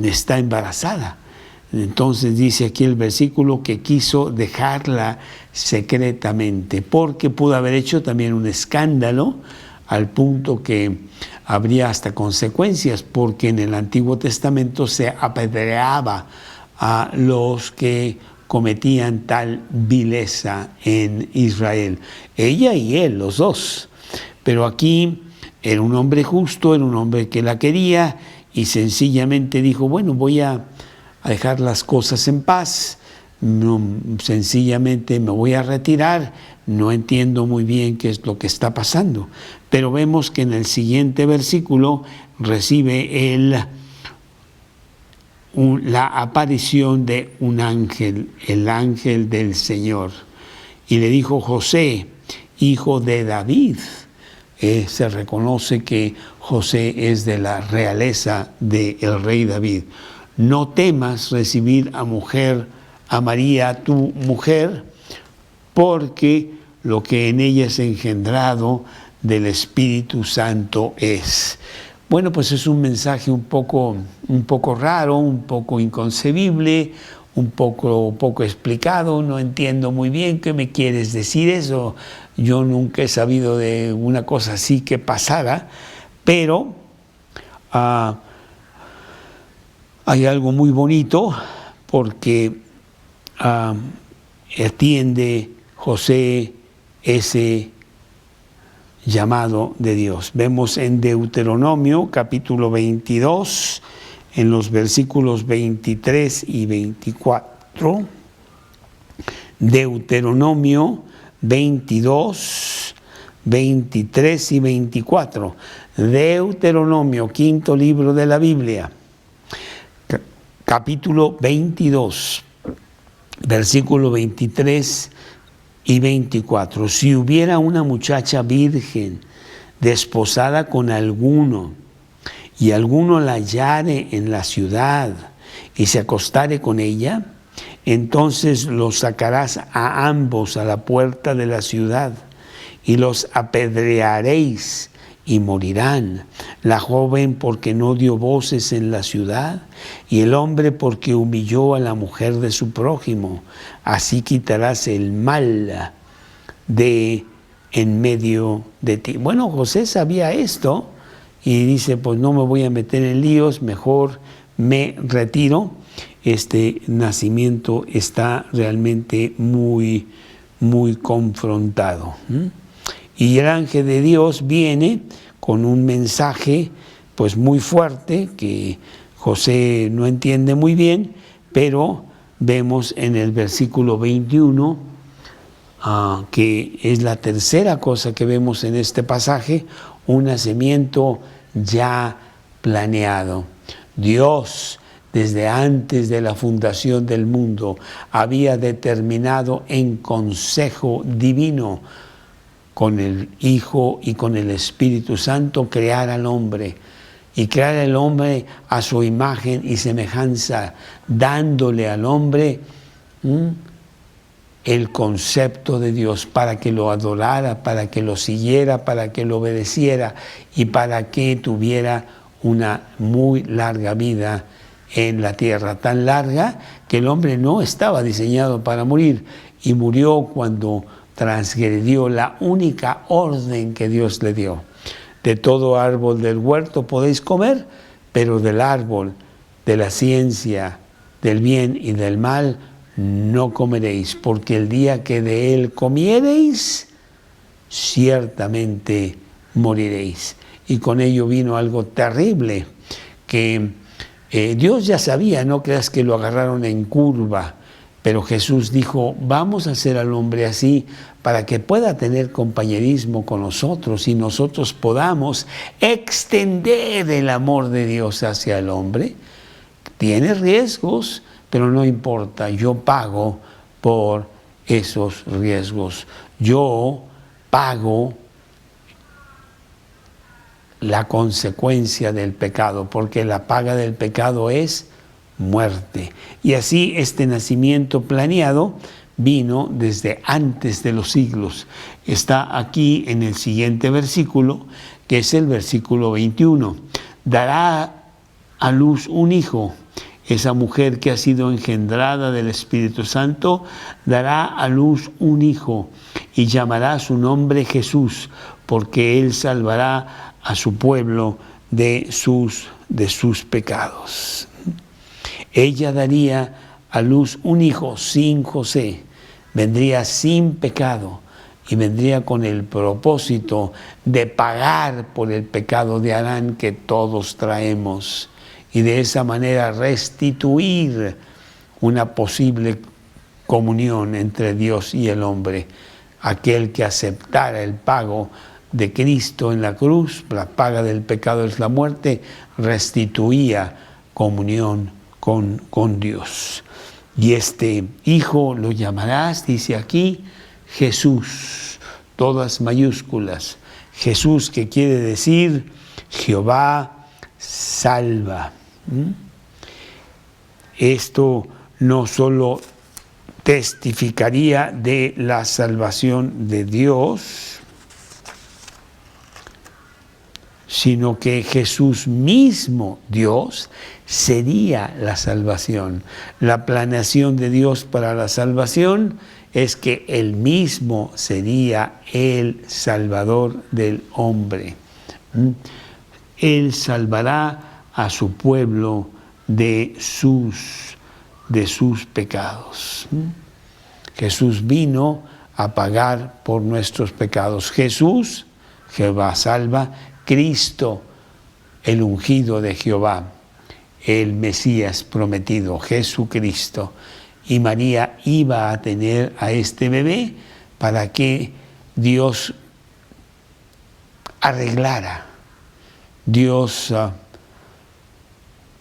[SPEAKER 1] está embarazada. Entonces dice aquí el versículo que quiso dejarla secretamente, porque pudo haber hecho también un escándalo al punto que habría hasta consecuencias, porque en el Antiguo Testamento se apedreaba a los que cometían tal vileza en Israel. Ella y él, los dos. Pero aquí era un hombre justo, era un hombre que la quería y sencillamente dijo, bueno, voy a dejar las cosas en paz, no, sencillamente me voy a retirar, no entiendo muy bien qué es lo que está pasando. Pero vemos que en el siguiente versículo recibe la aparición de un ángel, el ángel del Señor, y le dijo, José, hijo de David. Se reconoce que José es de la realeza del rey David. No temas recibir a María, tu mujer, porque lo que en ella es engendrado del Espíritu Santo es. Bueno, pues es un mensaje un poco raro, un poco inconcebible, un poco explicado. No entiendo muy bien qué me quieres decir eso. Yo nunca he sabido de una cosa así que pasara, pero hay algo muy bonito porque atiende José ese llamado de Dios. Vemos en Deuteronomio capítulo 22, en los versículos 23 y 24. Deuteronomio 22, 23 y 24. Deuteronomio, quinto libro de la Biblia. Capítulo 22, versículo 23 y 24. Si hubiera una muchacha virgen desposada con alguno, y alguno la hallare en la ciudad y se acostare con ella, entonces los sacarás a ambos a la puerta de la ciudad y los apedrearéis y morirán, la joven porque no dio voces en la ciudad, y el hombre porque humilló a la mujer de su prójimo. Así quitarás el mal de en medio de ti. Bueno, José sabía esto y dice, pues no me voy a meter en líos, mejor me retiro. Este nacimiento está realmente muy confrontado. Y el ángel de Dios viene con un mensaje pues muy fuerte que José no entiende muy bien, pero vemos en el versículo 21 que es la tercera cosa que vemos en este pasaje, un nacimiento ya planeado. Dios, desde antes de la fundación del mundo, había determinado en consejo divino con el Hijo y con el Espíritu Santo crear al hombre. y crear al hombre a su imagen y semejanza, dándole al hombre el concepto de Dios para que lo adorara, para que lo siguiera, para que lo obedeciera y para que tuviera una muy larga vida en la tierra, tan larga que el hombre no estaba diseñado para morir y murió cuando transgredió la única orden que Dios le dio. De todo árbol del huerto podéis comer, pero del árbol de la ciencia, del bien y del mal, no comeréis, porque el día que de él comiereis, ciertamente moriréis. Y con ello vino algo terrible, que Dios ya sabía, no creas que lo agarraron en curva, pero Jesús dijo, vamos a hacer al hombre así para que pueda tener compañerismo con nosotros y nosotros podamos extender el amor de Dios hacia el hombre. Tiene riesgos, pero no importa, yo pago por esos riesgos. Yo pago la consecuencia del pecado, porque la paga del pecado es muerte. Y así este nacimiento planeado vino desde antes de los siglos. Está aquí en el siguiente versículo, que es el versículo 21. Dará a luz un hijo. Esa mujer que ha sido engendrada del Espíritu Santo dará a luz un hijo y llamará su nombre Jesús, porque él salvará a su pueblo de sus pecados. Ella daría a luz un hijo sin José, vendría sin pecado y vendría con el propósito de pagar por el pecado de Adán que todos traemos y de esa manera restituir una posible comunión entre Dios y el hombre. Aquel que aceptara el pago de Cristo en la cruz, la paga del pecado es la muerte, restituía comunión con Dios. Y este hijo lo llamarás, dice aquí, Jesús, todas mayúsculas. Jesús, que quiere decir Jehová salva. Esto no solo testificaría de la salvación de Dios, sino que Jesús mismo, Dios, sería la salvación. La planeación de Dios para la salvación es que Él mismo sería el Salvador del hombre. Él salvará a su pueblo de sus pecados. Jesús vino a pagar por nuestros pecados. Jesús, Jehová salva, Cristo, el ungido de Jehová, el Mesías prometido, Jesucristo. Y María iba a tener a este bebé para que Dios arreglara, Dios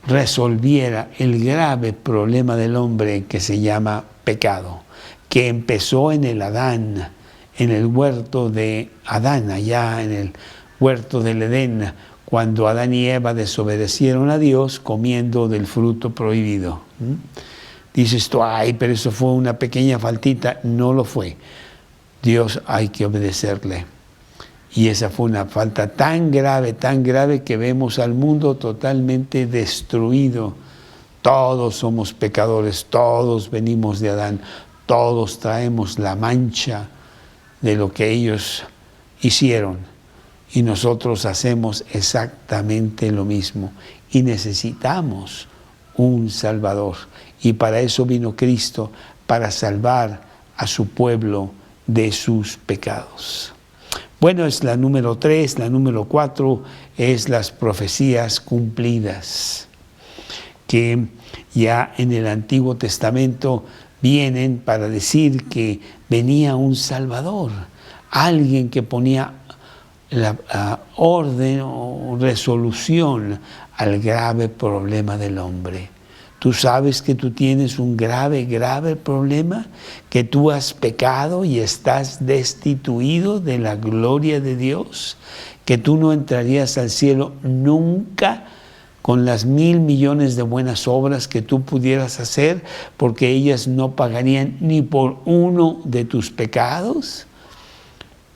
[SPEAKER 1] resolviera el grave problema del hombre que se llama pecado, que empezó en el Adán, en el huerto de Adán, allá en el huerto del Edén, cuando Adán y Eva desobedecieron a Dios comiendo del fruto prohibido. Dices tú, ay, pero eso fue una pequeña faltita. No lo fue. Dios hay que obedecerle. Y esa fue una falta tan grave que vemos al mundo totalmente destruido. Todos somos pecadores, todos venimos de Adán, todos traemos la mancha de lo que ellos hicieron. Y nosotros hacemos exactamente lo mismo. Y necesitamos un Salvador. Y para eso vino Cristo, para salvar a su pueblo de sus pecados. Bueno, es la número 3, la número 4 es las profecías cumplidas, que ya en el Antiguo Testamento vienen para decir que venía un Salvador, alguien que ponía la orden o resolución al grave problema del hombre. Tú sabes que tú tienes un grave problema, que tú has pecado y estás destituido de la gloria de Dios, que tú no entrarías al cielo nunca con las 1,000 millones de buenas obras que tú pudieras hacer, porque ellas no pagarían ni por uno de tus pecados?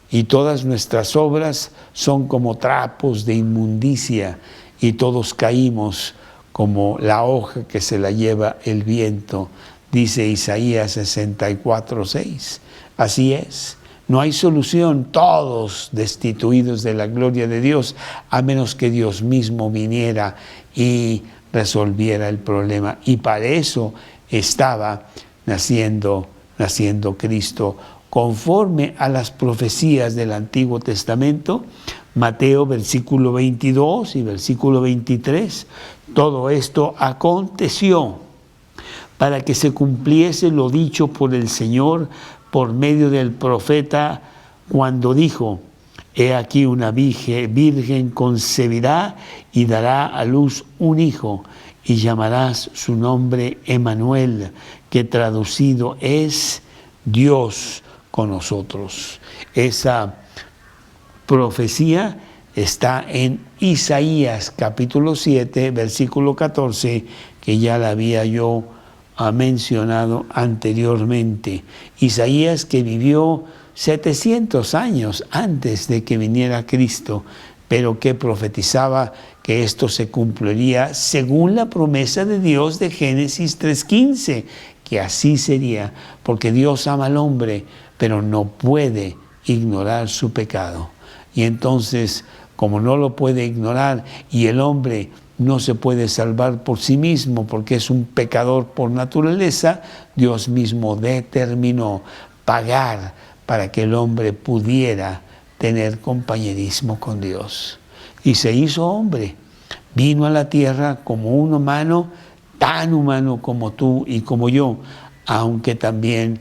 [SPEAKER 1] Y todas nuestras obras son como trapos de inmundicia, y todos caímos como la hoja que se la lleva el viento, dice Isaías 64:6. Así es, no hay solución, todos destituidos de la gloria de Dios, a menos que Dios mismo viniera y resolviera el problema. Y para eso estaba naciendo Cristo, conforme a las profecías del Antiguo Testamento. Mateo versículo 22 y versículo 23, todo esto aconteció para que se cumpliese lo dicho por el Señor por medio del profeta, cuando dijo: he aquí una virgen concebirá y dará a luz un hijo, y llamarás su nombre Emmanuel, que traducido es Dios con nosotros. Esa profecía está en Isaías capítulo 7, versículo 14, que ya la había yo mencionado anteriormente. Isaías, que vivió 700 años antes de que viniera Cristo, pero que profetizaba que esto se cumpliría según la promesa de Dios de Génesis 3:15, que así sería, porque Dios ama al hombre, pero no puede ignorar su pecado. Y entonces, como no lo puede ignorar, y el hombre no se puede salvar por sí mismo porque es un pecador por naturaleza, Dios mismo determinó pagar para que el hombre pudiera tener compañerismo con Dios. Y se hizo hombre, vino a la tierra como un humano, tan humano como tú y como yo, aunque también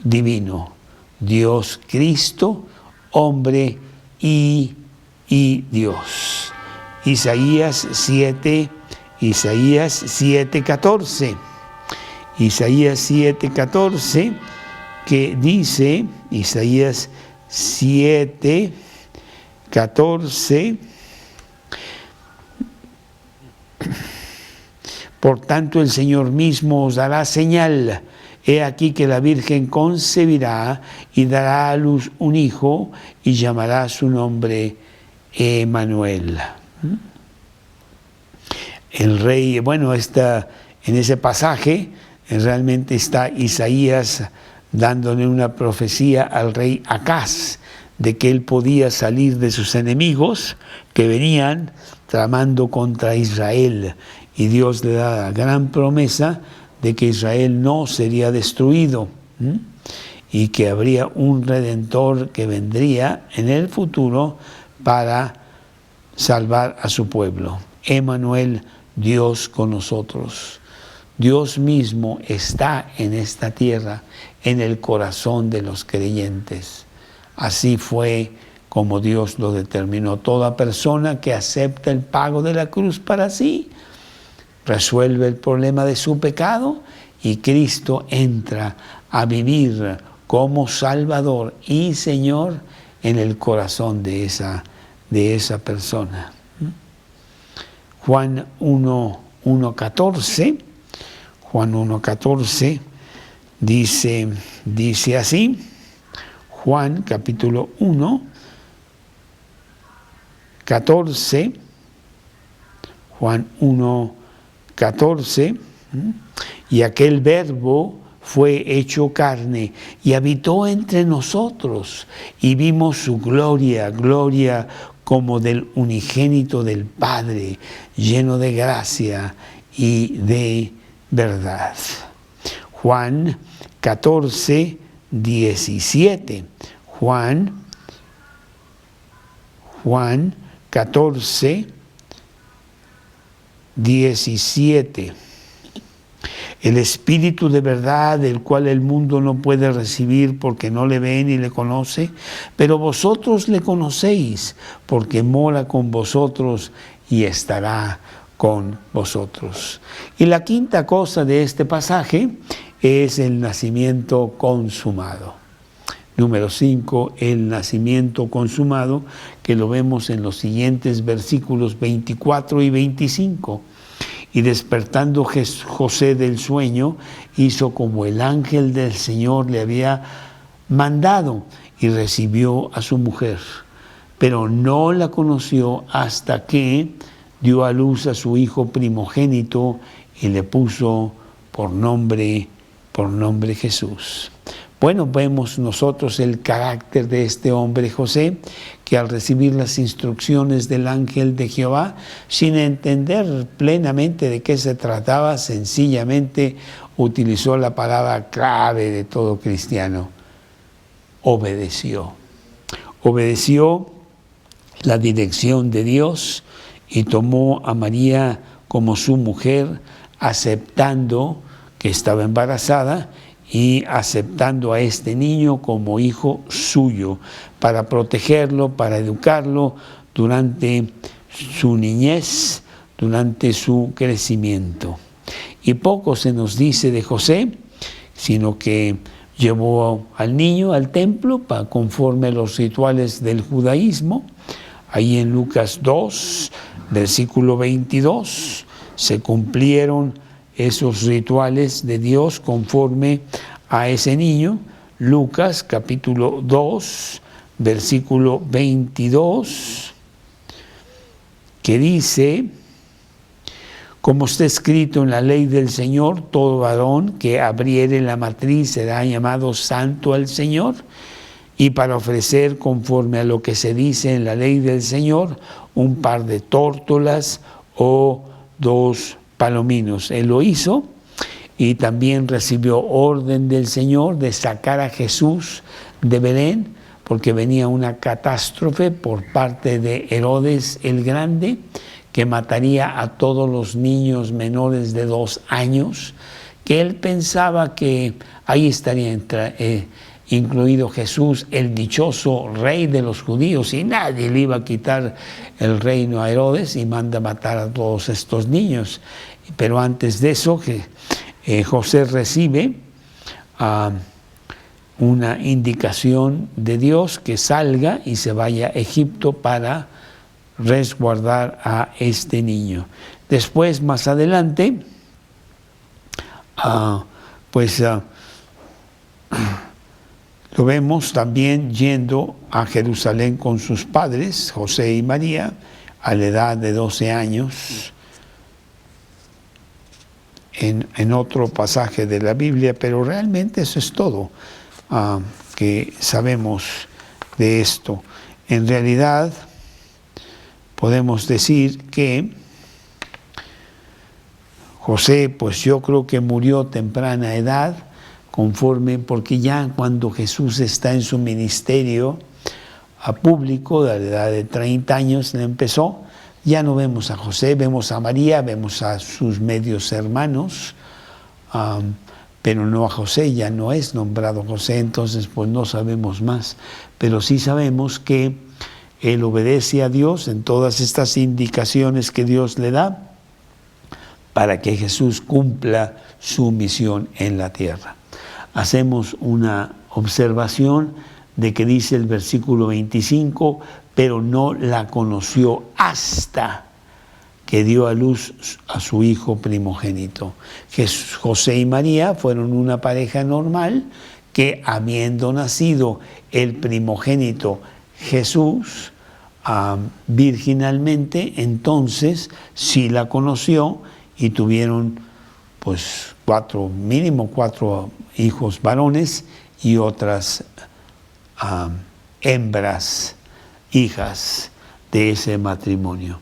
[SPEAKER 1] divino. Dios Cristo, hombre y Dios. Isaías 7:14. Isaías 7:14, que dice, Isaías 7:14, por tanto el Señor mismo os dará señal. He aquí que la Virgen concebirá y dará a luz un hijo, y llamará su nombre Emmanuel. El rey, bueno, en ese pasaje realmente está Isaías dándole una profecía al rey Acaz de que él podía salir de sus enemigos que venían tramando contra Israel, y Dios le da la gran promesa de que Israel no sería destruido, y que habría un redentor que vendría en el futuro para salvar a su pueblo. Emmanuel, Dios con nosotros. Dios mismo está en esta tierra, en el corazón de los creyentes. Así fue como Dios lo determinó. Toda persona que acepta el pago de la cruz para sí, resuelve el problema de su pecado, y Cristo entra a vivir como Salvador y Señor en el corazón de esa persona. Juan 1:14, Juan 1:14 dice así, Juan capítulo 1:14, Juan 1:14, y aquel Verbo fue hecho carne y habitó entre nosotros, y vimos su gloria, gloria como del unigénito del Padre, lleno de gracia y de verdad. Juan 14:17. Juan 14:17. El Espíritu de verdad, el cual el mundo no puede recibir porque no le ve ni le conoce, pero vosotros le conocéis porque mora con vosotros y estará con vosotros. Y la quinta cosa de este pasaje es el nacimiento consumado. Número 5, el nacimiento consumado, que lo vemos en los siguientes versículos 24 y 25. Y despertando José del sueño, hizo como el ángel del Señor le había mandado y recibió a su mujer. Pero no la conoció hasta que dio a luz a su hijo primogénito y le puso por nombre Jesús. Bueno, vemos nosotros el carácter de este hombre José, que al recibir las instrucciones del ángel de Jehová, sin entender plenamente de qué se trataba, sencillamente utilizó la palabra clave de todo cristiano: obedeció. Obedeció la dirección de Dios y tomó a María como su mujer, aceptando que estaba embarazada y aceptando a este niño como hijo suyo, para protegerlo, para educarlo durante su niñez, durante su crecimiento. Y poco se nos dice de José, sino que llevó al niño al templo conforme a los rituales del judaísmo. Ahí en Lucas 2, versículo 22, se cumplieron esos rituales de Dios conforme a ese niño. Lucas capítulo 2, versículo 22, que dice: como está escrito en la ley del Señor, todo varón que abriere la matriz será llamado santo al Señor, y para ofrecer conforme a lo que se dice en la ley del Señor, un par de tórtolas o 2 palominos. Él lo hizo y también recibió orden del Señor de sacar a Jesús de Belén, porque venía una catástrofe por parte de Herodes el Grande, que mataría a todos los niños menores de 2 años, que él pensaba que ahí estaría incluido Jesús, el dichoso rey de los judíos, y nadie le iba a quitar el reino a Herodes, y manda matar a todos estos niños. Pero antes de eso, José recibe una indicación de Dios que salga y se vaya a Egipto para resguardar a este niño. Después, más adelante, lo vemos también yendo a Jerusalén con sus padres, José y María, a la edad de 12 años, en otro pasaje de la Biblia, pero realmente eso es todo que sabemos de esto. En realidad, podemos decir que José, pues yo creo que murió temprana edad, porque ya cuando Jesús está en su ministerio público, a la edad de 30 años le empezó, ya no vemos a José, vemos a María, vemos a sus medios hermanos, pero no a José, ya no es nombrado José, entonces pues no sabemos más, pero sí sabemos que él obedece a Dios en todas estas indicaciones que Dios le da para que Jesús cumpla su misión en la tierra. Hacemos una observación de que dice el versículo 25, pero no la conoció hasta que dio a luz a su hijo primogénito. José y María fueron una pareja normal que, habiendo nacido el primogénito Jesús virginalmente, entonces sí la conoció y tuvieron pues mínimo cuatro hijos varones y otras hembras, hijas de ese matrimonio.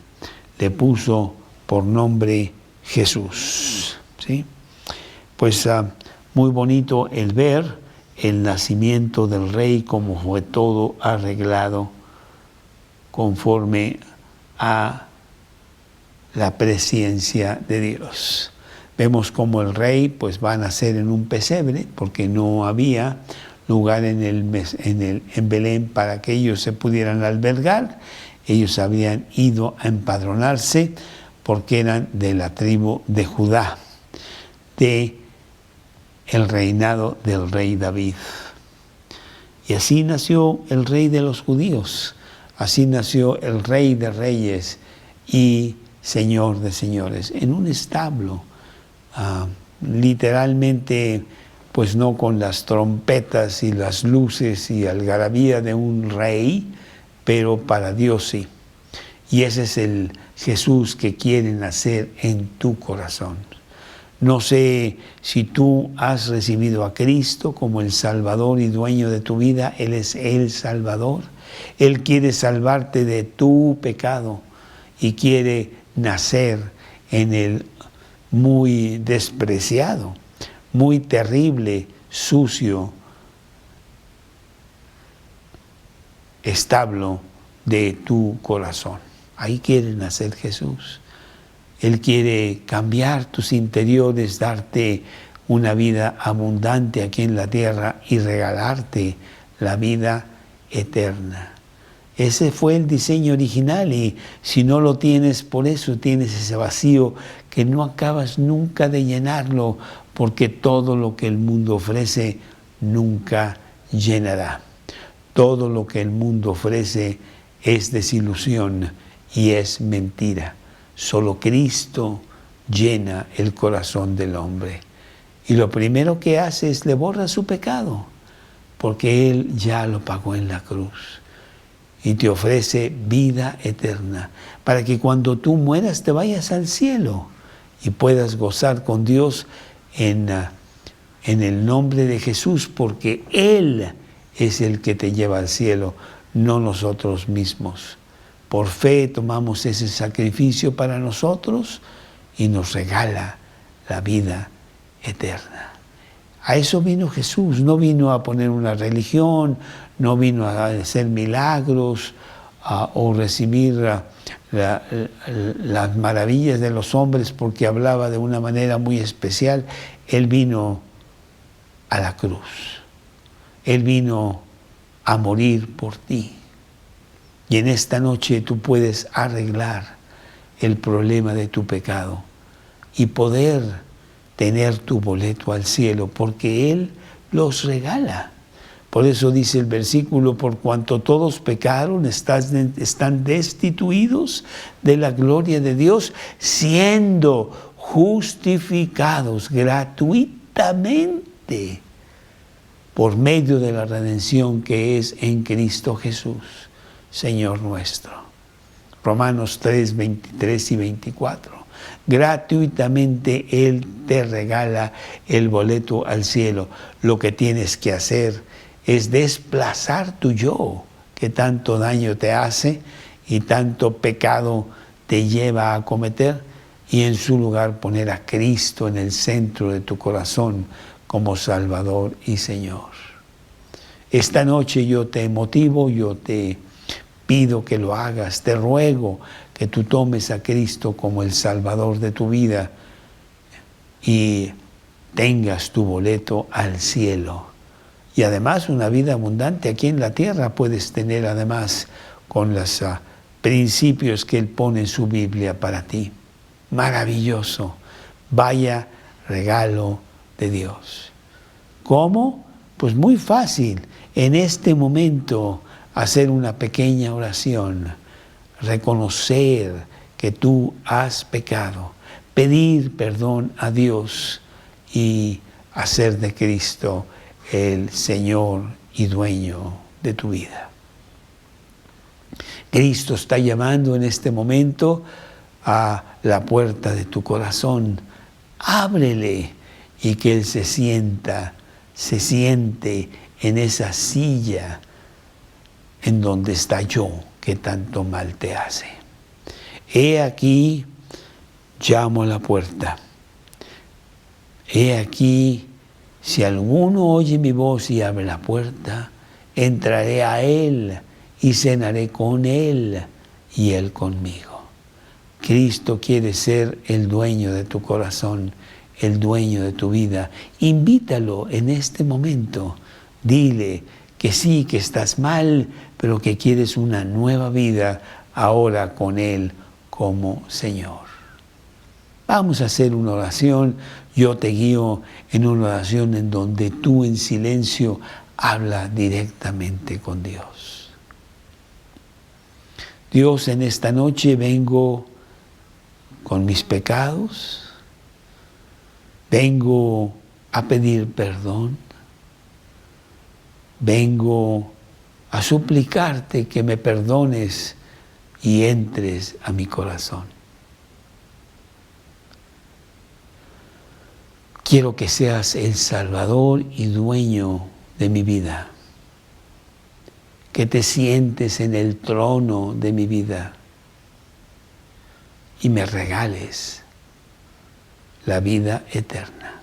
[SPEAKER 1] Le puso por nombre Jesús, ¿sí? Pues muy bonito el ver el nacimiento del rey, como fue todo arreglado conforme a la presciencia de Dios. Vemos como el rey pues va a nacer en un pesebre, porque no había lugar en Belén para que ellos se pudieran albergar. Ellos habían ido a empadronarse porque eran de la tribu de Judá, de el reinado del rey David. Y así nació el Rey de los judíos, así nació el Rey de reyes y Señor de señores, en un establo, literalmente, pues no con las trompetas y las luces y algarabía de un rey, pero para Dios sí. Y ese es el Jesús que quiere nacer en tu corazón. No sé si tú has recibido a Cristo como el Salvador y dueño de tu vida. Él es el Salvador. Él quiere salvarte de tu pecado y quiere nacer en el muy despreciado, muy terrible, sucio establo de tu corazón. Ahí quiere nacer Jesús. Él quiere cambiar tus interiores, darte una vida abundante aquí en la tierra y regalarte la vida eterna. Ese fue el diseño original y si no lo tienes, por eso tienes ese vacío que no acabas nunca de llenarlo, porque todo lo que el mundo ofrece nunca llenará. Todo lo que el mundo ofrece es desilusión y es mentira. Solo Cristo llena el corazón del hombre. Y lo primero que hace es le borra su pecado, porque Él ya lo pagó en la cruz. Y te ofrece vida eterna, para que cuando tú mueras te vayas al cielo y puedas gozar con Dios en el nombre de Jesús, porque Él es el que te lleva al cielo, no nosotros mismos. Por fe tomamos ese sacrificio para nosotros y nos regala la vida eterna. A eso vino Jesús, no vino a poner una religión, no vino a hacer milagros o recibir las maravillas de los hombres porque hablaba de una manera muy especial. Él vino a la cruz, Él vino a morir por ti. Y en esta noche tú puedes arreglar el problema de tu pecado y poder tener tu boleto al cielo, porque Él los regala. Por eso dice el versículo, por cuanto todos pecaron, están destituidos de la gloria de Dios, siendo justificados gratuitamente por medio de la redención que es en Cristo Jesús, Señor nuestro. Romanos 3, 23 y 24. Gratuitamente Él te regala el boleto al cielo. Lo que tienes que hacer es desplazar tu yo, que tanto daño te hace y tanto pecado te lleva a cometer, y en su lugar poner a Cristo en el centro de tu corazón como Salvador y Señor. Esta noche yo te motivo, yo te pido que lo hagas, te ruego que tú tomes a Cristo como el Salvador de tu vida y tengas tu boleto al cielo. Y además una vida abundante aquí en la tierra puedes tener además con los principios que Él pone en su Biblia para ti. Maravilloso. Vaya regalo de Dios. ¿Cómo? Pues muy fácil. En este momento hacer una pequeña oración, reconocer que tú has pecado, pedir perdón a Dios y hacer de Cristo el Señor y dueño de tu vida. Cristo está llamando en este momento a la puerta de tu corazón. Ábrele y que Él se siente en esa silla en donde está yo, que tanto mal te hace. He aquí, llamo a la puerta. He aquí, si alguno oye mi voz y abre la puerta, entraré a Él y cenaré con Él y Él conmigo. Cristo quiere ser el dueño de tu corazón, el dueño de tu vida. Invítalo en este momento. Dile que sí, que estás mal, pero que quieres una nueva vida ahora con Él como Señor. Vamos a hacer una oración. Yo te guío en una oración en donde tú en silencio habla directamente con Dios. Dios, en esta noche vengo con mis pecados, vengo a pedir perdón, vengo a suplicarte que me perdones y entres a mi corazón. Quiero que seas el Salvador y dueño de mi vida, que te sientes en el trono de mi vida y me regales la vida eterna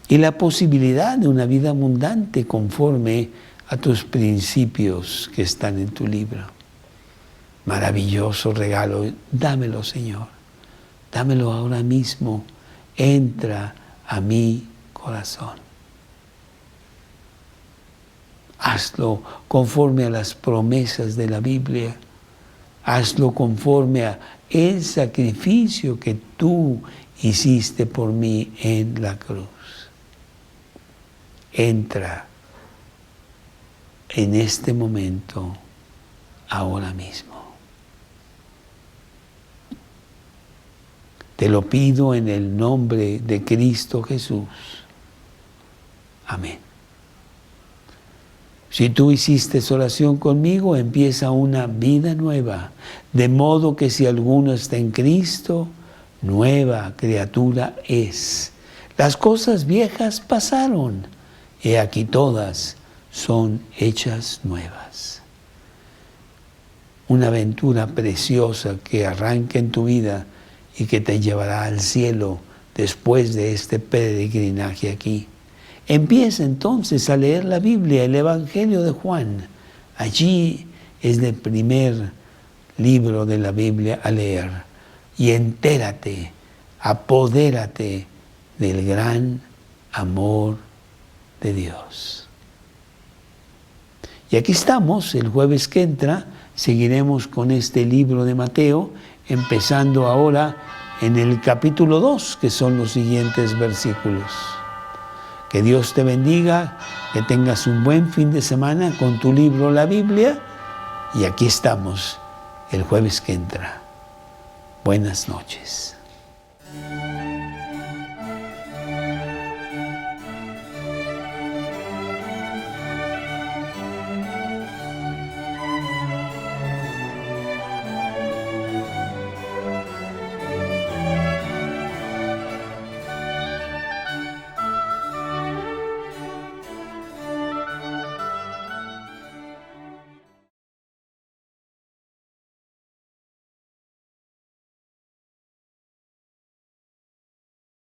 [SPEAKER 1] y la posibilidad de una vida abundante conforme a tus principios que están en tu libro. Maravilloso regalo, dámelo, Señor, dámelo ahora mismo, entra a mi corazón. Hazlo conforme a las promesas de la Biblia, hazlo conforme a el sacrificio que tú hiciste por mí en la cruz. Entra en este momento, ahora mismo. Te lo pido en el nombre de Cristo Jesús. Amén. Si tú hiciste oración conmigo, empieza una vida nueva, de modo que si alguno está en Cristo, nueva criatura es. Las cosas viejas pasaron, he aquí todas son hechas nuevas. Una aventura preciosa que arranca en tu vida y que te llevará al cielo después de este peregrinaje aquí. Empieza entonces a leer la Biblia, el Evangelio de Juan. Allí es el primer libro de la Biblia a leer. Y entérate, apodérate del gran amor de Dios. Y aquí estamos, el jueves que entra, seguiremos con este libro de Mateo, empezando ahora en el capítulo 2, que son los siguientes versículos. Que Dios te bendiga, que tengas un buen fin de semana con tu libro, la Biblia, y aquí estamos el jueves que entra. Buenas noches.